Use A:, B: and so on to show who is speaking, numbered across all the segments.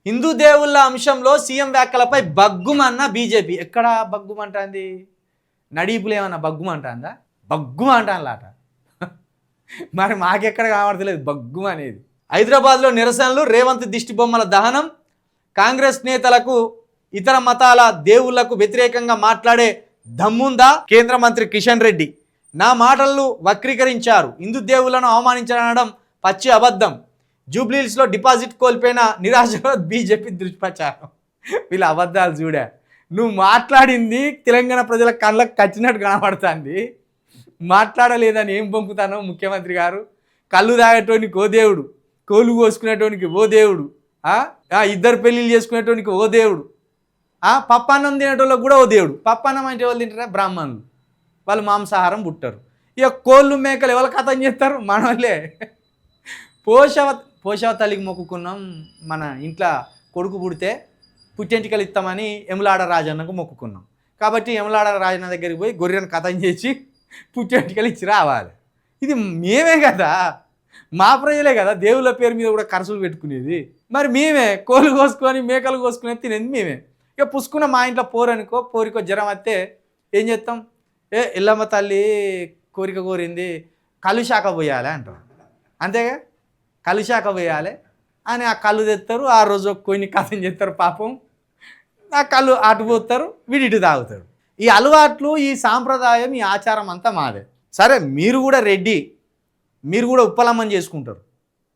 A: హిందూ దేవుళ్ళ అంశంలో సీఎం వ్యాఖ్యలపై బగ్గుమన్న బీజేపీ. ఎక్కడ బగ్గుమంటుంది? నడీపులు ఏమన్నా బగ్గుమంటుందా? బగ్గుమంటానులాట. మరి మాకెక్కడ కనబడతలేదు బగ్గుమ అనేది. హైదరాబాద్లో నిరసనలు, రేవంత్ దిష్టి బొమ్మల దహనం, కాంగ్రెస్ నేతలకు ఇతర మతాల దేవుళ్లకు వ్యతిరేకంగా మాట్లాడే దమ్ముందా? కేంద్ర మంత్రి కిషన్ రెడ్డి నా మాటలను వక్రీకరించారు. హిందూ దేవుళ్లను అవమానించడం పచ్చి అబద్ధం. జూబ్లీహిల్స్లో డిపాజిట్ కోల్పోయిన నిరాశలో బీజేపీ దుష్ప్రచారం. వీళ్ళ అబద్ధాలు చూడా. నువ్వు మాట్లాడింది తెలంగాణ ప్రజల కళ్ళకు కచ్చినట్టు కనబడుతుంది. మాట్లాడలేదని ఏం పంపుతానో ముఖ్యమంత్రి గారు. కళ్ళు తాగేటోనికి ఓ దేవుడు, కోళ్ళు కోసుకునేటోనికి ఓ దేవుడు, ఇద్దరు పెళ్ళిళ్ళు చేసుకునేటోనికి ఓ దేవుడు, పప్పన్నం తినేటోళ్ళకి కూడా ఓ దేవుడు. పప్పన్నం అంటే వాళ్ళు తింటారా? బ్రాహ్మణులు. వాళ్ళు మాంసాహారం పుట్టారు. ఇక కోళ్ళు మేకలు ఎవరు కథం చేస్తారు? మన వాళ్ళే. పోషవ తల్లికి మొక్కుకున్నాం. మన ఇంట్లో కొడుకు పుడితే పుట్టెంటికలు ఇస్తామని యమలాడ రాజన్నకు మొక్కుకున్నాం. కాబట్టి యమలాడ రాజన్న దగ్గరికి పోయి గొర్రెను కథం చేసి పుట్టెంటికలు ఇచ్చి రావాలి. ఇది మేమే కదా, మా ప్రజలే కదా దేవుళ్ళ పేరు మీద కూడా ఖర్చులు పెట్టుకునేది. మరి మేమే కోళ్ళు కోసుకొని మేకలు కోసుకునేది తినేది మేమే. ఇక పుసుకున్న మా ఇంట్లో పోరనుకో, పోరికో జ్వరం వస్తే ఏం చేస్తాం? ఎల్లమ్మ తల్లి కోరిక కోరింది, కళ్ళు శాఖ పోయాలి అంటాం. అంతేగా, కళ్ళు శాఖ పోయాలి అని ఆ కళ్ళు తెస్తారు. ఆ రోజు కొన్ని కథం చేస్తారు. పాపం ఆ కళ్ళు అటు పోతారు, వీడిటు తాగుతారు. ఈ అలవాట్లు, ఈ సాంప్రదాయం, ఈ ఆచారం అంతా మాదే. సరే, మీరు కూడా రెడ్డి, మీరు కూడా ఉప్పలమ్మని చేసుకుంటారు.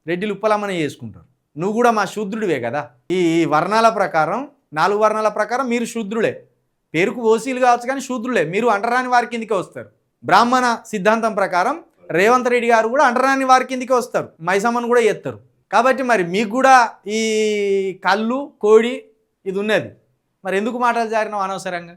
A: రెడ్డిలు ఉప్పలమ్మని చేసుకుంటారు. నువ్వు కూడా మా శూద్రుడివే కదా. ఈ వర్ణాల ప్రకారం, 4 వర్ణాల ప్రకారం మీరు శూద్రులే. పేరుకు ఓసీలు కావచ్చు కానీ శూద్రులే. మీరు అంటరాని వారి కిందకే వస్తారు. బ్రాహ్మణ సిద్ధాంతం ప్రకారం రేవంత్ రెడ్డి గారు కూడా అంటరాని వారి కిందకే వస్తారు. మైసమ్మను కూడా ఎత్తారు. కాబట్టి మరి మీకు కూడా ఈ కళ్ళు కోడి ఇది ఉన్నది. మరి ఎందుకు మాటలు జారినావు అనవసరంగా?